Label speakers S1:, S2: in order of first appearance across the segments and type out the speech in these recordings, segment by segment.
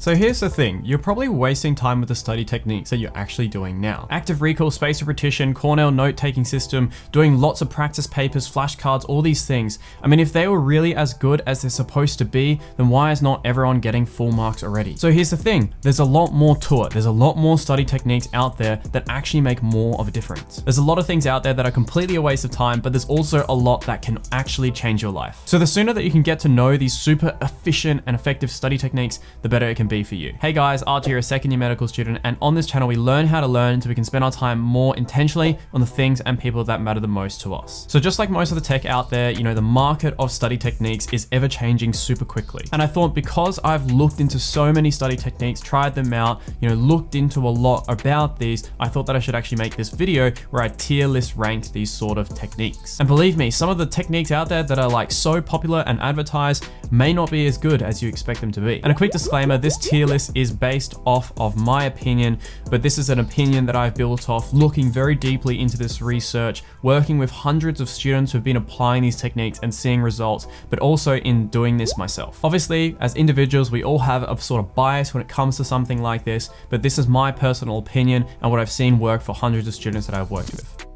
S1: So here's the thing, you're probably wasting time with the study techniques that you're actually doing now. Active recall, spaced repetition, Cornell Note-Taking system, doing lots of practice papers, flashcards, all these things. I mean, if they were really as good as they're supposed to be, then why is not everyone getting full marks already? So here's the thing, there's a lot more to it. There's a lot more study techniques out there that actually make more of a difference. There's a lot of things out there that are completely a waste of time, but there's also a lot that can actually change your life. So the sooner that you can get to know these super efficient and effective study techniques, the better it can be for you. Hey guys, Arch here, a second year medical student, and on this channel we learn how to learn so we can spend our time more intentionally on the things and people that matter the most to us. So just like most of the tech out there, you know, the market of study techniques is ever changing super quickly. And I thought because I've looked into so many study techniques, tried them out, you know, looked into a lot about these, I thought that I should actually make this video where I tier list ranked these sort of techniques. And believe me, some of the techniques out there that are like so popular and advertised may not be as good as you expect them to be. And a quick disclaimer, this tier list is based off of my opinion, but this is an opinion that I've built off looking very deeply into this research, working with hundreds of students who've been applying these techniques and seeing results, but also in doing this myself. Obviously, as individuals, we all have a sort of bias when it comes to something like this, but this is my personal opinion and what I've seen work for hundreds of students that I've worked with.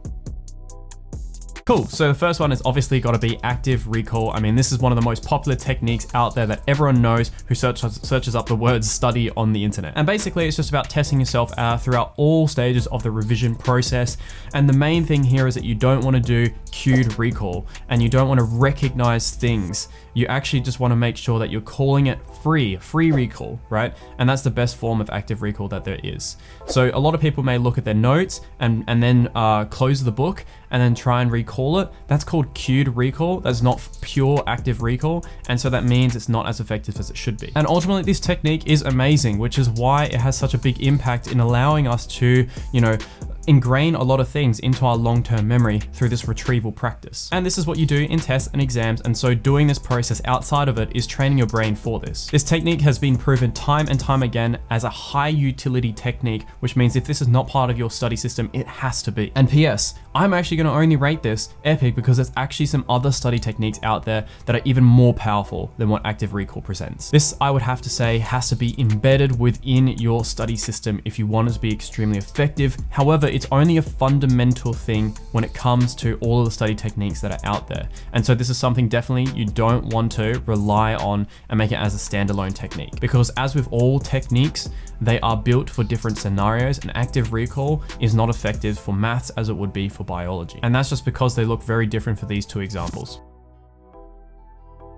S1: Cool, so the first one is obviously got to be active recall. I mean, this is one of the most popular techniques out there that everyone knows who searches up the word study on the internet. And basically it's just about testing yourself out throughout all stages of the revision process. And the main thing here is that you don't want to do cued recall and you don't want to recognize things. You actually just want to make sure that you're calling it free recall, right? And that's the best form of active recall that there is. So a lot of people may look at their notes and then close the book and then try and recall it. That's called cued recall. That's not pure active recall. And so that means it's not as effective as it should be. And ultimately this technique is amazing, which is why it has such a big impact in allowing us to, you know, ingrain a lot of things into our long-term memory through this retrieval practice. And this is what you do in tests and exams, and so doing this process outside of it is training your brain for this. This technique has been proven time and time again as a high utility technique, which means if this is not part of your study system, it has to be. And PS, I'm actually going to only rate this epic because there's actually some other study techniques out there that are even more powerful than what active recall presents. This, I would have to say, has to be embedded within your study system if you want it to be extremely effective. However, it's only a fundamental thing when it comes to all of the study techniques that are out there. And so this is something definitely you don't want to rely on and make it as a standalone technique. Because as with all techniques, they are built for different scenarios, and active recall is not effective for maths as it would be for biology. And that's just because they look very different for these two examples.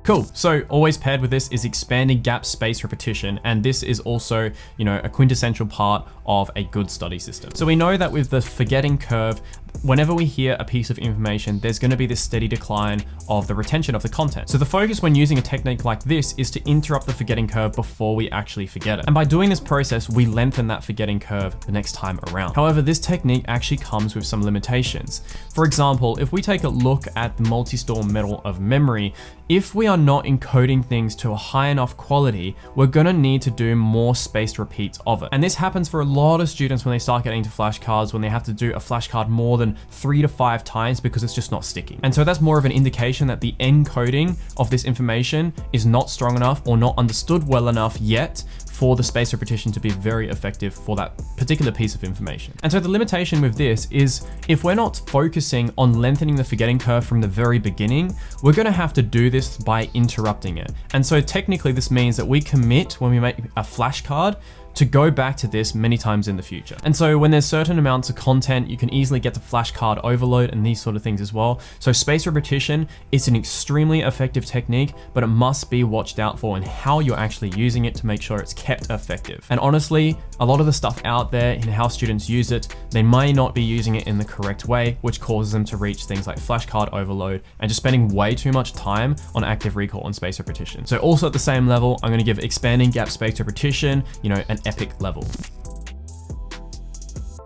S1: Cool, so always paired with this is expanding gap space repetition, and this is also, you know, a quintessential part of a good study system. So we know that with the forgetting curve, whenever we hear a piece of information, there's going to be this steady decline of the retention of the content. So the focus when using a technique like this is to interrupt the forgetting curve before we actually forget it. And by doing this process, we lengthen that forgetting curve the next time around. However, this technique actually comes with some limitations. For example, if we take a look at the multi-store model of memory, if we are not encoding things to a high enough quality, we're gonna need to do more spaced repeats of it. And this happens for a lot of students when they start getting into flashcards, when they have to do a flashcard more than 3 to 5 times because it's just not sticking. And so that's more of an indication that the encoding of this information is not strong enough or not understood well enough yet for the spaced repetition to be very effective for that particular piece of information. And so the limitation with this is if we're not focusing on lengthening the forgetting curve from the very beginning, we're gonna have to do this by interrupting it. And so technically this means that we commit when we make a flashcard to go back to this many times in the future. And so when there's certain amounts of content, you can easily get to flashcard overload and these sort of things as well. So spaced repetition is an extremely effective technique, but it must be watched out for in how you're actually using it to make sure it's kept effective. And honestly, a lot of the stuff out there in how students use it, they may not be using it in the correct way, which causes them to reach things like flashcard overload and just spending way too much time on active recall and spaced repetition. So also at the same level, I'm gonna give expanding gap spaced repetition, you know, an epic level.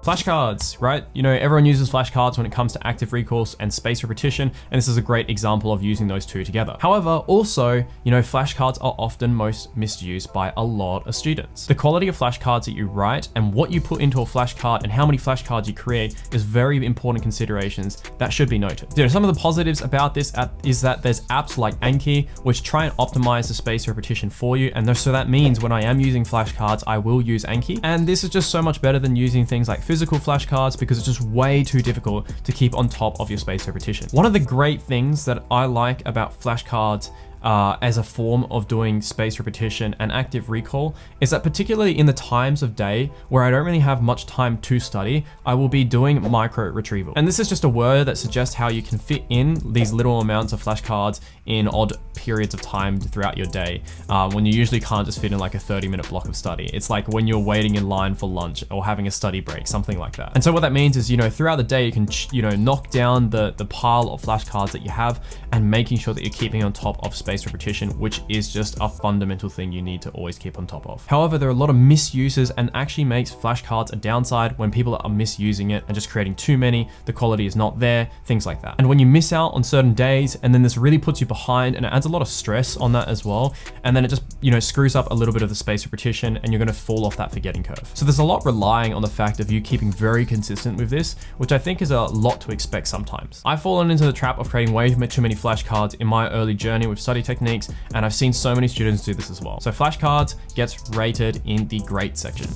S1: Flashcards, right? You know, everyone uses flashcards when it comes to active recall and spaced repetition, and this is a great example of using those two together. However, also, you know, flashcards are often most misused by a lot of students. The quality of flashcards that you write and what you put into a flashcard and how many flashcards you create is very important considerations that should be noted. You know, some of the positives about this is that there's apps like Anki, which try and optimize the spaced repetition for you, and so that means when I am using flashcards, I will use Anki, and this is just so much better than using things like physical flashcards because it's just way too difficult to keep on top of your spaced repetition. One of the great things that I like about flashcards as a form of doing spaced repetition and active recall is that particularly in the times of day where I don't really have much time to study, I will be doing micro retrieval. And this is just a word that suggests how you can fit in these little amounts of flashcards in odd periods of time throughout your day when you usually can't just fit in like a 30-minute block of study. It's like when you're waiting in line for lunch or having a study break, something like that. And so what that means is, you know, throughout the day, you can, you know, knock down the pile of flashcards that you have and making sure that you're keeping on top of spaced repetition, which is just a fundamental thing you need to always keep on top of. However, there are a lot of misuses and actually makes flashcards a downside when people are misusing it and just creating too many, the quality is not there, things like that. And when you miss out on certain days, and then this really puts you behind and it adds a lot of stress on that as well, and then it just, you know, screws up a little bit of the spaced repetition and you're gonna fall off that forgetting curve. So there's a lot relying on the fact of you keeping very consistent with this, which I think is a lot to expect sometimes. I've fallen into the trap of creating way too many flashcards in my early journey with study techniques, and I've seen so many students do this as well. So flashcards gets rated in the great section.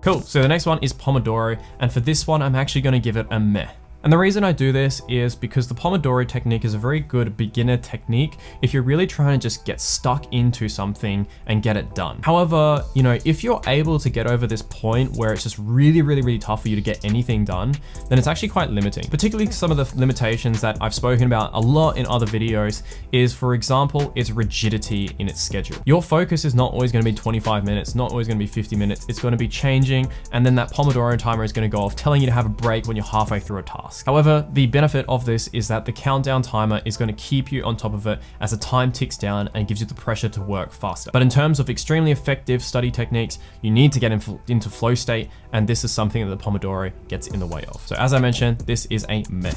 S1: Cool, so the next one is Pomodoro, and for this one, I'm actually gonna give it a meh. And the reason I do this is because the Pomodoro technique is a very good beginner technique if you're really trying to just get stuck into something and get it done. However, you know, if you're able to get over this point where it's just really tough for you to get anything done, then it's actually quite limiting. Particularly some of the limitations that I've spoken about a lot in other videos is, for example, its rigidity in its schedule. Your focus is not always gonna be 25 minutes, not always gonna be 50 minutes, it's gonna be changing, and then that Pomodoro timer is gonna go off telling you to have a break when you're halfway through a task. However, the benefit of this is that the countdown timer is going to keep you on top of it as the time ticks down and gives you the pressure to work faster. But in terms of extremely effective study techniques, you need to get into flow state, and this is something that the Pomodoro gets in the way of. So as I mentioned, this is a meh.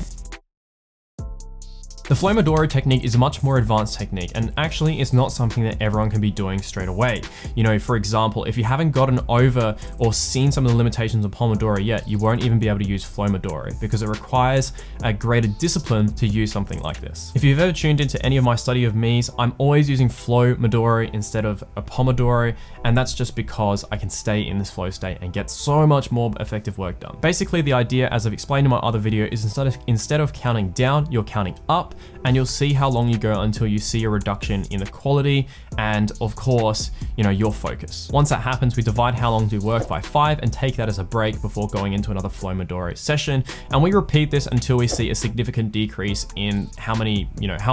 S1: The Flowmodoro technique is a much more advanced technique, and actually it's not something that everyone can be doing straight away. You know, for example, if you haven't gotten over or seen some of the limitations of Pomodoro yet, you won't even be able to use Flowmodoro because it requires a greater discipline to use something like this. If you've ever tuned into any of my study of me's, I'm always using Flowmodoro instead of a Pomodoro, and that's just because I can stay in this flow state and get so much more effective work done. Basically, the idea, as I've explained in my other video, is instead of counting down, you're counting up, and you'll see how long you go until you see a reduction in the quality and, of course, you know, your focus. Once that happens, we divide how long do we work by 5 and take that as a break before going into another Flowmodoro session, and we repeat this until we see a significant decrease in how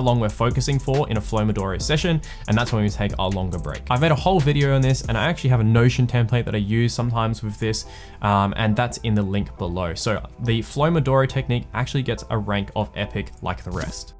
S1: long we're focusing for in a Flowmodoro session, and that's when we take our longer break. I've made a whole video on this, and I actually have a Notion template that I use sometimes with this, and that's in the link below. So the Flowmodoro technique actually gets a rank of epic like the rest.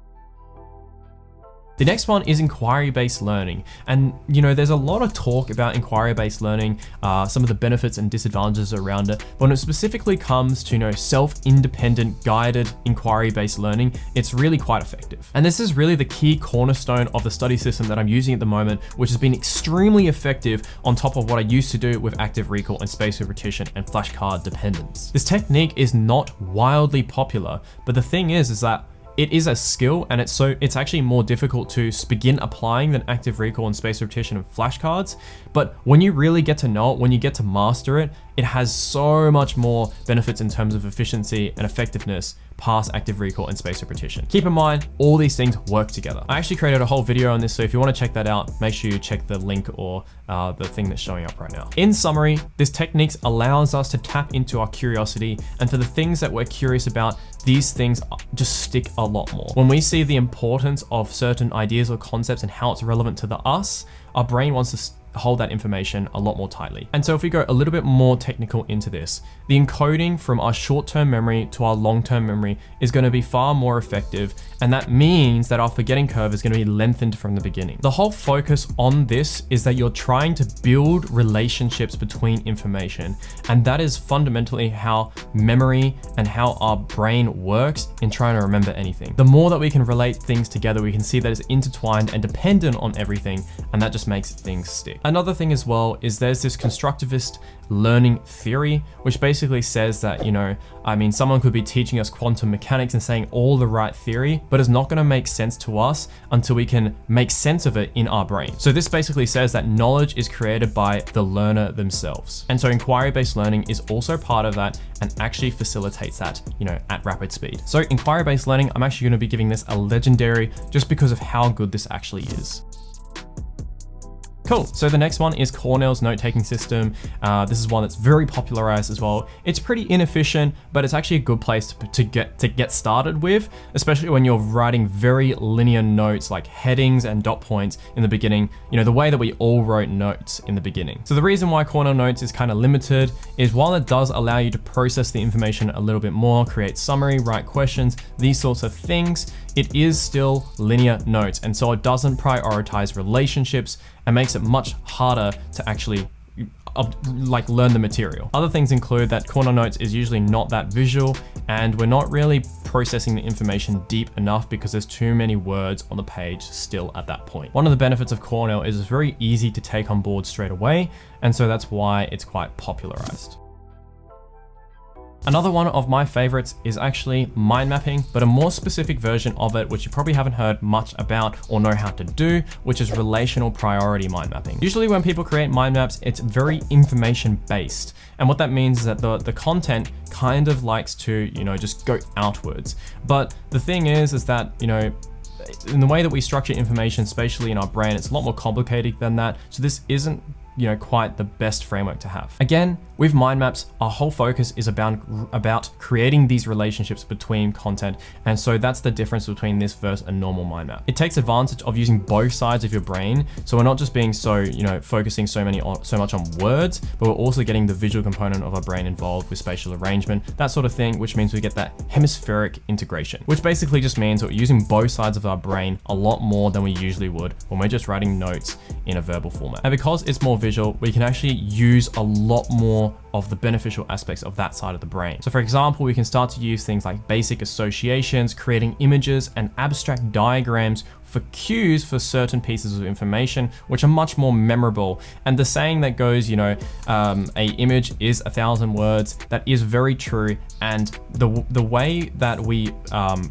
S1: The next one is inquiry-based learning. And you know, there's a lot of talk about inquiry-based learning, some of the benefits and disadvantages around it. But when it specifically comes to, you know, self-independent guided inquiry-based learning, it's really quite effective. And this is really the key cornerstone of the study system that I'm using at the moment, which has been extremely effective on top of what I used to do with active recall and spaced repetition and flashcard dependence. This technique is not wildly popular, but the thing is that it is a skill, and it's actually more difficult to begin applying than active recall and spaced repetition and flashcards. But when you really get to know it, when you get to master it, it has so much more benefits in terms of efficiency and effectiveness past active recall and spaced repetition. Keep in mind, all these things work together. I actually created a whole video on this, so if you want to check that out, make sure you check the link or the thing that's showing up right now. In summary, this technique allows us to tap into our curiosity, and for the things that we're curious about, these things just stick a lot more. When we see the importance of certain ideas or concepts and how it's relevant to us, our brain wants to hold that information a lot more tightly. And so if we go a little bit more technical into this, the encoding from our short-term memory to our long-term memory is going to be far more effective, and that means that our forgetting curve is going to be lengthened from the beginning. The whole focus on this is that you're trying to build relationships between information, and that is fundamentally how memory and how our brain works in trying to remember anything. The more that we can relate things together, we can see that it's intertwined and dependent on everything, and that just makes things stick. Another thing as well is there's this constructivist learning theory, which basically says that, someone could be teaching us quantum mechanics and saying all the right theory, but it's not going to make sense to us until we can make sense of it in our brain. So this basically says that knowledge is created by the learner themselves. And so inquiry-based learning is also part of that and actually facilitates that, at rapid speed. So inquiry-based learning, I'm actually going to be giving this a legendary just because of how good this actually is. Cool, so the next one is Cornell's note-taking system. This is one that's very popularized as well. It's pretty inefficient, but it's actually a good place to get started with, especially when you're writing very linear notes like headings and dot points in the beginning, the way that we all wrote notes in the beginning. So the reason why Cornell Notes is kind of limited is while it does allow you to process the information a little bit more, create summary, write questions, these sorts of things, it is still linear notes. And so it doesn't prioritize relationships and makes it much harder to actually learn the material. Other things include that Cornell Notes is usually not that visual, and we're not really processing the information deep enough because there's too many words on the page still at that point. One of the benefits of Cornell is it's very easy to take on board straight away, and so that's why it's quite popularized. Another one of my favorites is actually mind mapping, but a more specific version of it, which you probably haven't heard much about or know how to do, which is relational priority mind mapping. Usually when people create mind maps, it's very information based. And what that means is that the content kind of likes to, just go outwards. But the thing is that, in the way that we structure information spatially in our brain, it's a lot more complicated than that. So this isn't quite the best framework to have. Again, with mind maps, our whole focus is about creating these relationships between content. And so that's the difference between this versus a normal mind map. It takes advantage of using both sides of your brain. So we're not just being focusing so much on words, but we're also getting the visual component of our brain involved with spatial arrangement, that sort of thing, which means we get that hemispheric integration, which basically just means that we're using both sides of our brain a lot more than we usually would when we're just writing notes in a verbal format. And because it's more visual, we can actually use a lot more of the beneficial aspects of that side of the brain. So for example, we can start to use things like basic associations, creating images and abstract diagrams for cues for certain pieces of information, which are much more memorable. And the saying that goes, a image is 1,000 words, that is very true. And the way that we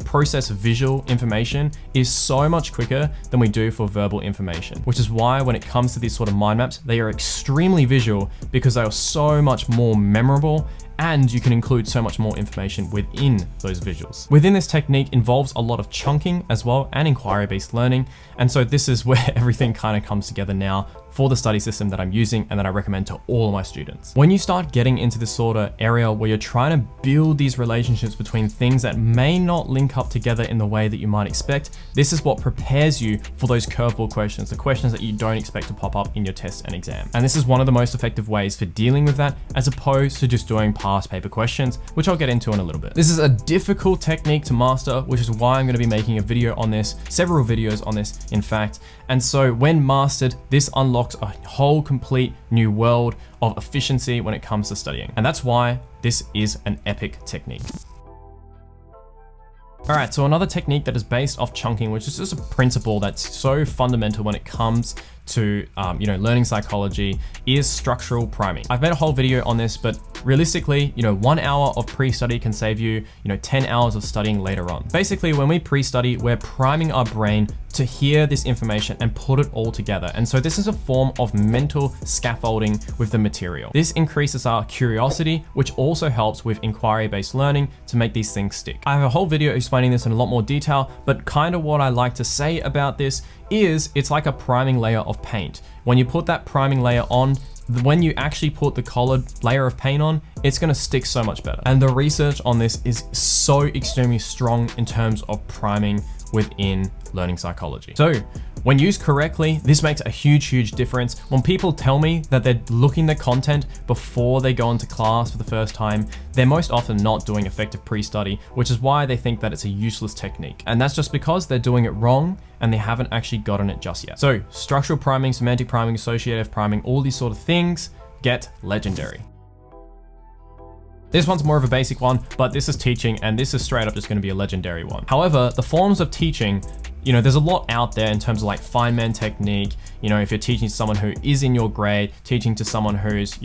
S1: process visual information is so much quicker than we do for verbal information, which is why when it comes to these sort of mind maps, they are extremely visual because they are so much more memorable, and you can include so much more information within those visuals. Within this technique involves a lot of chunking as well and inquiry-based learning. And so this is where everything kind of comes together now for the study system that I'm using and that I recommend to all of my students. When you start getting into this sort of area where you're trying to build these relationships between things that may not link up together in the way that you might expect, this is what prepares you for those curveball questions, the questions that you don't expect to pop up in your test and exam. And this is one of the most effective ways for dealing with that, as opposed to just doing past paper questions, which I'll get into in a little bit. This is a difficult technique to master, which is why I'm going to be making a video on this, several videos on this, in fact. And so when mastered, this unlocks a whole complete new world of efficiency when it comes to studying. And that's why this is an epic technique. All right, so another technique that is based off chunking, which is just a principle that's so fundamental when it comes to learning psychology, is structural priming. I've made a whole video on this, but realistically, 1 hour of pre-study can save you, 10 hours of studying later on. Basically, when we pre-study, we're priming our brain to hear this information and put it all together. And so this is a form of mental scaffolding with the material. This increases our curiosity, which also helps with inquiry-based learning to make these things stick. I have a whole video explaining this in a lot more detail, but kind of what I like to say about this is it's like a priming layer of paint. When you put that priming layer on, when you actually put the colored layer of paint on, it's gonna stick so much better. And the research on this is so extremely strong in terms of priming within learning psychology. So When used correctly, this makes a huge difference. When people tell me that they're looking at content before they go into class for the first time, they're most often not doing effective pre-study, which is why they think that it's a useless technique. And that's just because they're doing it wrong and they haven't actually gotten it just yet. So structural priming, semantic priming, associative priming, all these sort of things get legendary. This one's more of a basic one, but this is teaching and this is straight up just going to be a legendary one. However, the forms of teaching, there's a lot out there in terms of like Feynman technique. If you're teaching someone who is in your grade, teaching to someone who's,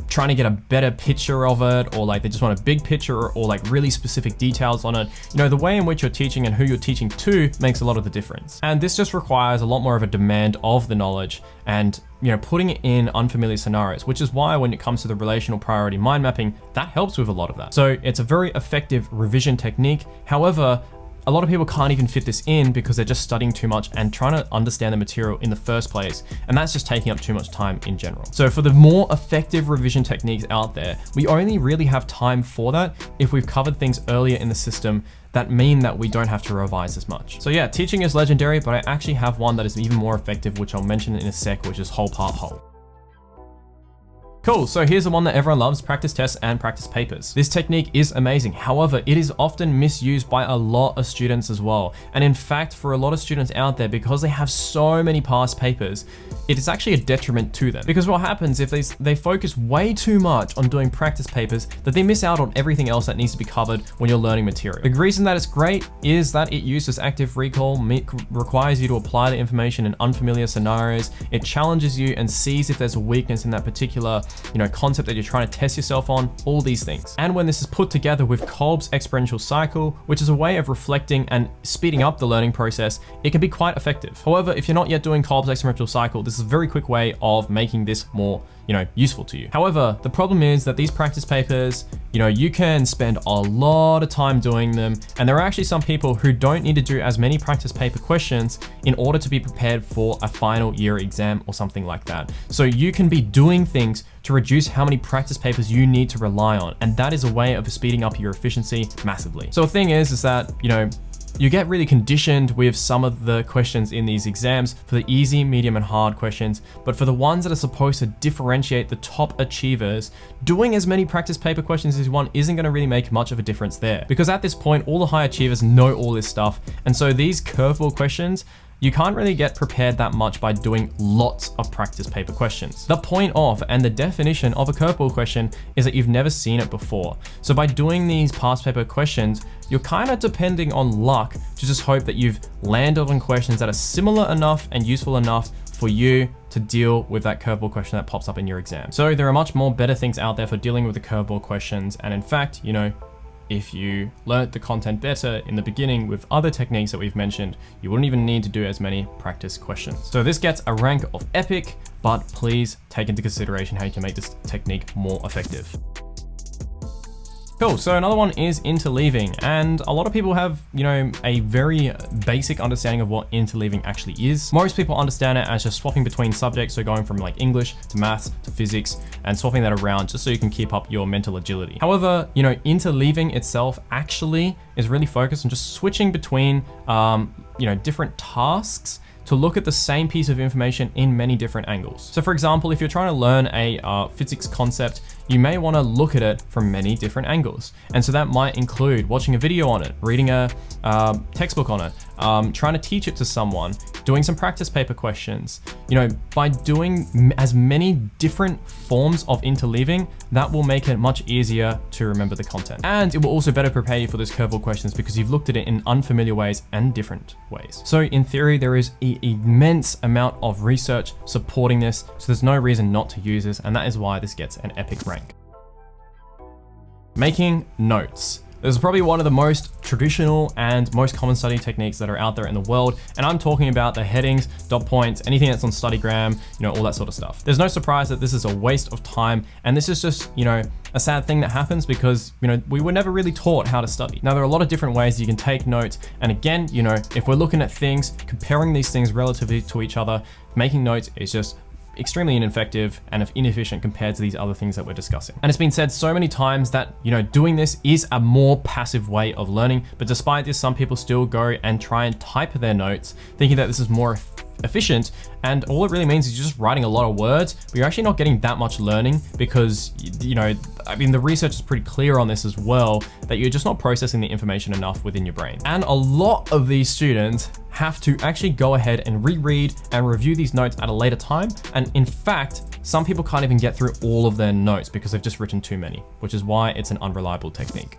S1: trying to get a better picture of it, or like they just want a big picture or like really specific details on it. The way in which you're teaching and who you're teaching to makes a lot of the difference. And this just requires a lot more of a demand of the knowledge and putting it in unfamiliar scenarios, which is why when it comes to the relational priority mind mapping, that helps with a lot of that. So it's a very effective revision technique. However, a lot of people can't even fit this in because they're just studying too much and trying to understand the material in the first place. And that's just taking up too much time in general. So for the more effective revision techniques out there, we only really have time for that if we've covered things earlier in the system that mean that we don't have to revise as much. So yeah, teaching is legendary, but I actually have one that is even more effective, which I'll mention in a sec, which is whole part whole. Cool, so here's the one that everyone loves, practice tests and practice papers. This technique is amazing. However, it is often misused by a lot of students as well. And in fact, for a lot of students out there, because they have so many past papers, it is actually a detriment to them. Because what happens if they focus way too much on doing practice papers that they miss out on everything else that needs to be covered when you're learning material. The reason that it's great is that it uses active recall, requires you to apply the information in unfamiliar scenarios. It challenges you and sees if there's a weakness in that particular concept that you're trying to test yourself on, all these things. And when this is put together with Kolb's exponential cycle, which is a way of reflecting and speeding up the learning process, it can be quite effective. However, if you're not yet doing Kolb's exponential cycle, this is a very quick way of making this more useful to you. However, the problem is that these practice papers, you can spend a lot of time doing them, and there are actually some people who don't need to do as many practice paper questions in order to be prepared for a final year exam or something like that. So you can be doing things to reduce how many practice papers you need to rely on, and that is a way of speeding up your efficiency massively. So the thing is that, you get really conditioned with some of the questions in these exams for the easy, medium, and hard questions, but for the ones that are supposed to differentiate the top achievers, doing as many practice paper questions as you want isn't gonna really make much of a difference there. Because at this point, all the high achievers know all this stuff, and so these curveball questions, you can't really get prepared that much by doing lots of practice paper questions. The point of and the definition of a curveball question is that you've never seen it before. So by doing these past paper questions, you're kind of depending on luck to just hope that you've landed on questions that are similar enough and useful enough for you to deal with that curveball question that pops up in your exam. So there are much more better things out there for dealing with the curveball questions. And in fact, if you learnt the content better in the beginning with other techniques that we've mentioned, you wouldn't even need to do as many practice questions. So this gets a rank of epic, but please take into consideration how you can make this technique more effective. Cool, so another one is interleaving, and a lot of people have, a very basic understanding of what interleaving actually is. Most people understand it as just swapping between subjects, so going from like English to maths to physics and swapping that around just so you can keep up your mental agility. However, interleaving itself actually is really focused on just switching between, different tasks to look at the same piece of information in many different angles. So for example, if you're trying to learn a physics concept, you may want to look at it from many different angles. And so that might include watching a video on it, reading a textbook on it, trying to teach it to someone, doing some practice paper questions. By doing as many different forms of interleaving, that will make it much easier to remember the content. And it will also better prepare you for those curveball questions because you've looked at it in unfamiliar ways and different ways. So in theory, there is an immense amount of research supporting this, so there's no reason not to use this, and that is why this gets an epic rank. Making notes. This is probably one of the most traditional and most common study techniques that are out there in the world. And I'm talking about the headings, dot points, anything that's on Studygram, all that sort of stuff. There's no surprise that this is a waste of time. And this is just, a sad thing that happens because, we were never really taught how to study. Now, there are a lot of different ways you can take notes. And again, if we're looking at things, comparing these things relatively to each other, making notes is just extremely ineffective and inefficient compared to these other things that we're discussing. And it's been said so many times that, doing this is a more passive way of learning, but despite this, some people still go and try and type their notes, thinking that this is more efficient, and all it really means is you're just writing a lot of words, but you're actually not getting that much learning because, the research is pretty clear on this as well, that you're just not processing the information enough within your brain. And a lot of these students have to actually go ahead and reread and review these notes at a later time. And in fact, some people can't even get through all of their notes because they've just written too many, which is why it's an unreliable technique.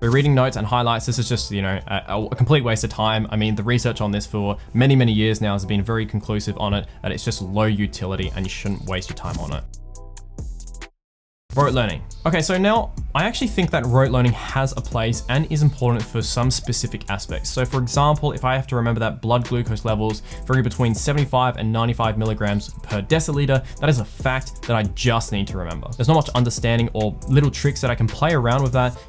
S1: Rereading notes and highlights, this is just, a complete waste of time. I mean, the research on this for many, many years now has been very conclusive on it, that it's just low utility and you shouldn't waste your time on it. Rote learning. Okay, so now I actually think that rote learning has a place and is important for some specific aspects. So for example, if I have to remember that blood glucose levels vary between 75 and 95 milligrams per deciliter, that is a fact that I just need to remember. There's not much understanding or little tricks that I can play around with that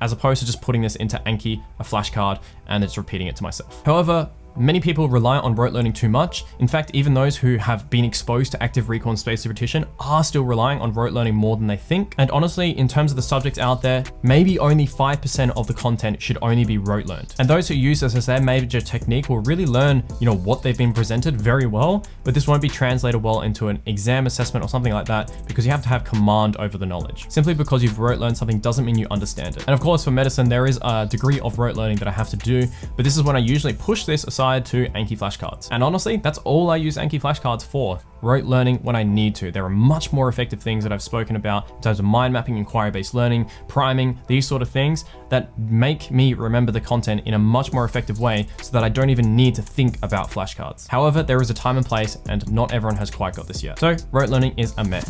S1: as opposed to just putting this into Anki, a flashcard, and just repeating it to myself. However, many people rely on rote learning too much. In fact, even those who have been exposed to active recall and spaced repetition are still relying on rote learning more than they think. And honestly, in terms of the subjects out there, maybe only 5% of the content should only be rote learned. And those who use this as their major technique will really learn, what they've been presented very well, but this won't be translated well into an exam assessment or something like that because you have to have command over the knowledge. Simply because you've rote learned something doesn't mean you understand it. And of course, for medicine, there is a degree of rote learning that I have to do, but this is when I usually push this aside to Anki flashcards. And honestly, that's all I use Anki flashcards for. Rote learning when I need to. There are much more effective things that I've spoken about in terms of mind mapping, inquiry-based learning, priming, these sort of things that make me remember the content in a much more effective way so that I don't even need to think about flashcards. However, there is a time and place and not everyone has quite got this yet. So rote learning is a meh.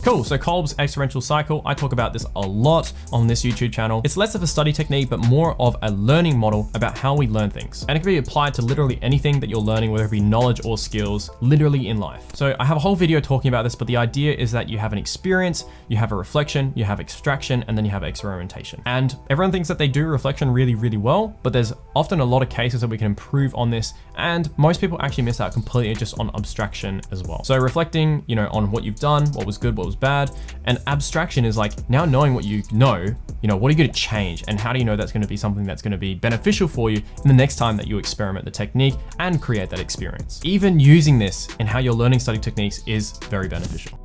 S1: Cool, so Kolb's exponential cycle, I talk about this a lot on this YouTube channel. It's less of a study technique, but more of a learning model about how we learn things. And it can be applied to literally anything that you're learning, whether it be knowledge or skills, literally in life. So I have a whole video talking about this, but the idea is that you have an experience, you have a reflection, you have extraction, and then you have experimentation. And everyone thinks that they do reflection really, really well, but there's often a lot of cases that we can improve on this. And most people actually miss out completely just on abstraction as well. So reflecting, on what you've done, what was good, what was bad, and abstraction is like now knowing what you know, what are you going to change and how do you know that's going to be something that's going to be beneficial for you in the next time that you experiment the technique and create that experience. Even using this in how you're learning study techniques is very beneficial.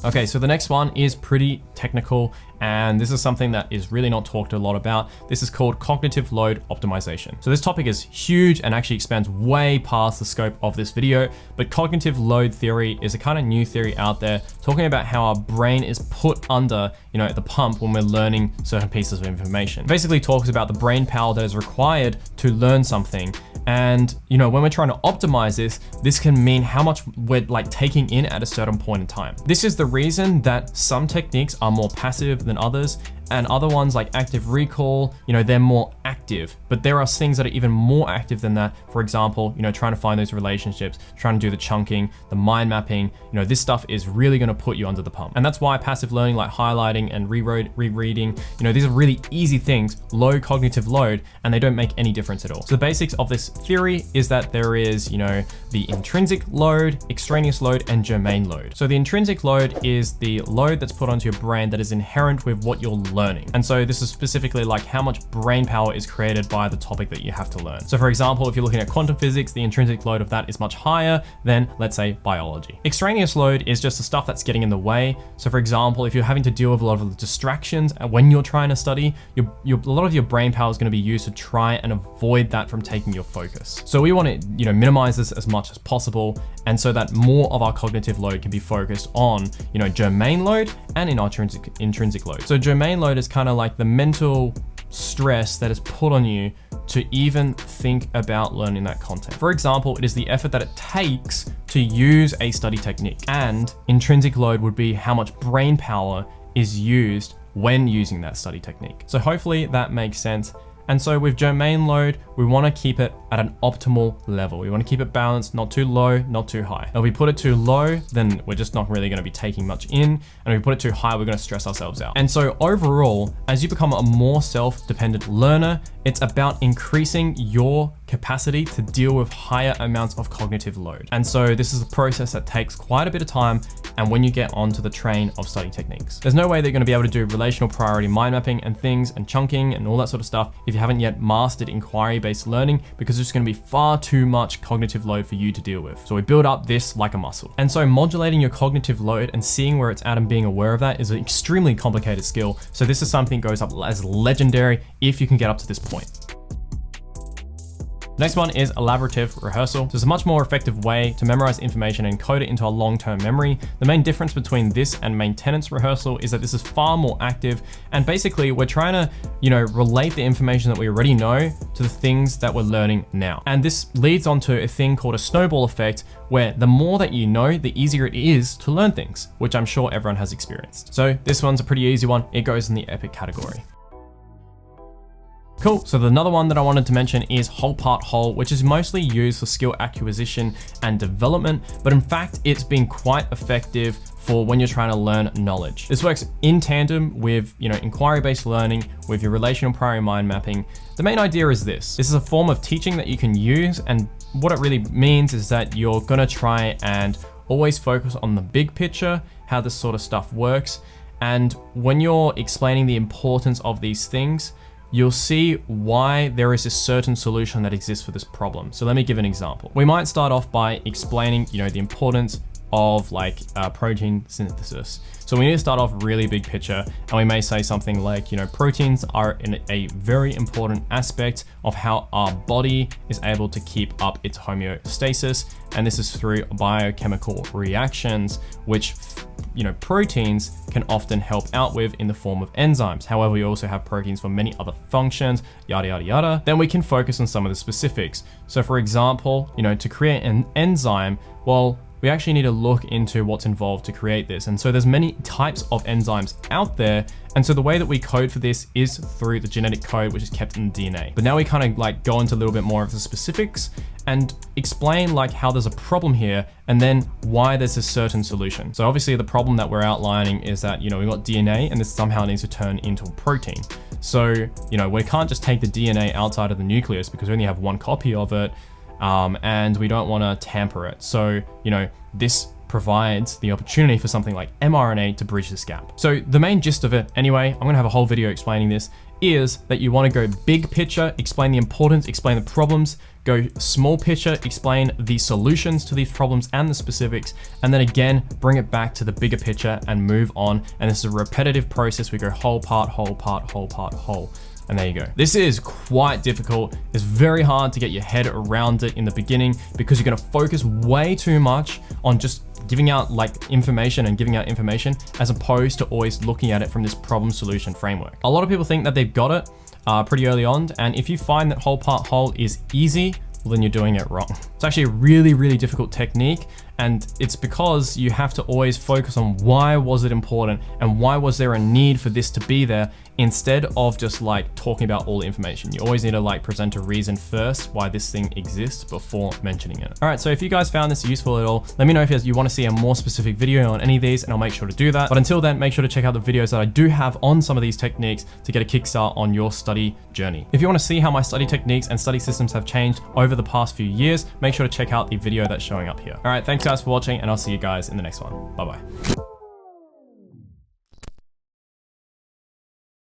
S1: Okay, so the next one is pretty technical, and this is something that is really not talked a lot about. This is called cognitive load optimization. So this topic is huge and actually expands way past the scope of this video, but cognitive load theory is a kind of new theory out there talking about how our brain is put under, the pump when we're learning certain pieces of information. It basically talks about the brain power that is required to learn something. And, when we're trying to optimize this can mean how much we're taking in at a certain point in time. This is the reason that some techniques are more passive than others, and other ones like active recall, they're more active, but there are things that are even more active than that. For example, trying to find those relationships, trying to do the chunking, the mind mapping, this stuff is really going to put you under the pump. And that's why passive learning like highlighting and rereading, these are really easy things, low cognitive load, and they don't make any difference at all. So the basics of this theory is that there is, the intrinsic load, extraneous load, and germane load. So the intrinsic load is the load that's put onto your brain that is inherent with what you're learning. And so this is specifically like how much brain power is created by the topic that you have to learn. So for example, if you're looking at quantum physics, the intrinsic load of that is much higher than, let's say, biology. Extraneous load is just the stuff that's getting in the way. So for example, if you're having to deal with a lot of distractions when you're trying to study, a lot of your brain power is going to be used to try and avoid that from taking your focus. So we want to, minimize this as much as possible, and so that more of our cognitive load can be focused on, germane load and in our intrinsic load. So germane load is kind of like the mental stress that is put on you to even think about learning that content. For example, it is the effort that it takes to use a study technique, and intrinsic load would be how much brain power is used when using that study technique. So hopefully that makes sense. And so with germane load, we want to keep it at an optimal level. We want to keep it balanced, not too low, not too high. If we put it too low, then we're just not really going to be taking much in. And if we put it too high, we're going to stress ourselves out. And so overall, as you become a more self-dependent learner it's about increasing your capacity to deal with higher amounts of cognitive load. And so this is a process that takes quite a bit of time, and when you get onto the train of study techniques. There's no way that you're gonna be able to do relational priority mind mapping and things and chunking and all that sort of stuff if you haven't yet mastered inquiry-based learning, because it's gonna be far too much cognitive load for you to deal with. So we build up this like a muscle. And so modulating your cognitive load and seeing where it's at and being aware of that is an extremely complicated skill. So this is something that goes up as legendary if you can get up to this point. Next one is elaborative rehearsal. So it's a much more effective way to memorize information and code it into a long-term memory. The main difference between this and maintenance rehearsal is that this is far more active, and basically we're trying to, relate the information that we already know to the things that we're learning now. And this leads on to a thing called a snowball effect, where the more that you know, the easier it is to learn things, which I'm sure everyone has experienced. So this one's a pretty easy one. It goes in the epic category. Cool, so another one that I wanted to mention is whole part whole, which is mostly used for skill acquisition and development, but in fact, it's been quite effective for when you're trying to learn knowledge. This works in tandem with, inquiry-based learning, with your relational priority mind mapping. The main idea is this. This is a form of teaching that you can use, and what it really means is that you're gonna try and always focus on the big picture, how this sort of stuff works, and when you're explaining the importance of these things, you'll see why there is a certain solution that exists for this problem. So let me give an example. We might start off by explaining, the importance of protein synthesis. So we need to start off really big picture, and we may say something like, proteins are a very important aspect of how our body is able to keep up its homeostasis. And this is through biochemical reactions, which proteins can often help out with in the form of enzymes. However, we also have proteins for many other functions, yada, yada, yada. Then we can focus on some of the specifics. So for example, to create an enzyme, well, we actually need to look into what's involved to create this. And so there's many types of enzymes out there. And so the way that we code for this is through the genetic code, which is kept in the DNA. But now we kind of go into a little bit more of the specifics and explain how there's a problem here, and then why there's a certain solution. So obviously the problem that we're outlining is that, we've got DNA, and this somehow needs to turn into a protein. So, we can't just take the DNA outside of the nucleus because we only have one copy of it. And we don't want to tamper it. So, this provides the opportunity for something like mRNA to bridge this gap. So the main gist of it, anyway, I'm gonna have a whole video explaining this, is that you wanna go big picture, explain the importance, explain the problems, go small picture, explain the solutions to these problems and the specifics, and then again, bring it back to the bigger picture and move on. And this is a repetitive process. We go whole part, whole part, whole part, whole. And there you go. This is quite difficult. It's very hard to get your head around it in the beginning because you're gonna focus way too much on just giving out information and giving out information as opposed to always looking at it from this problem solution framework. A lot of people think that they've got it pretty early on. And if you find that whole part whole is easy, well, then you're doing it wrong. It's actually a really, really difficult technique. And it's because you have to always focus on why was it important and why was there a need for this to be there, instead of just talking about all the information. You always need to present a reason first why this thing exists before mentioning it. All right, so if you guys found this useful at all, let me know if you want to see a more specific video on any of these, and I'll make sure to do that. But until then, make sure to check out the videos that I do have on some of these techniques to get a kickstart on your study journey. If you want to see how my study techniques and study systems have changed over the past few years, make sure to check out the video that's showing up here. All right, thanks guys for watching, and I'll see you guys in the next one. Bye-bye.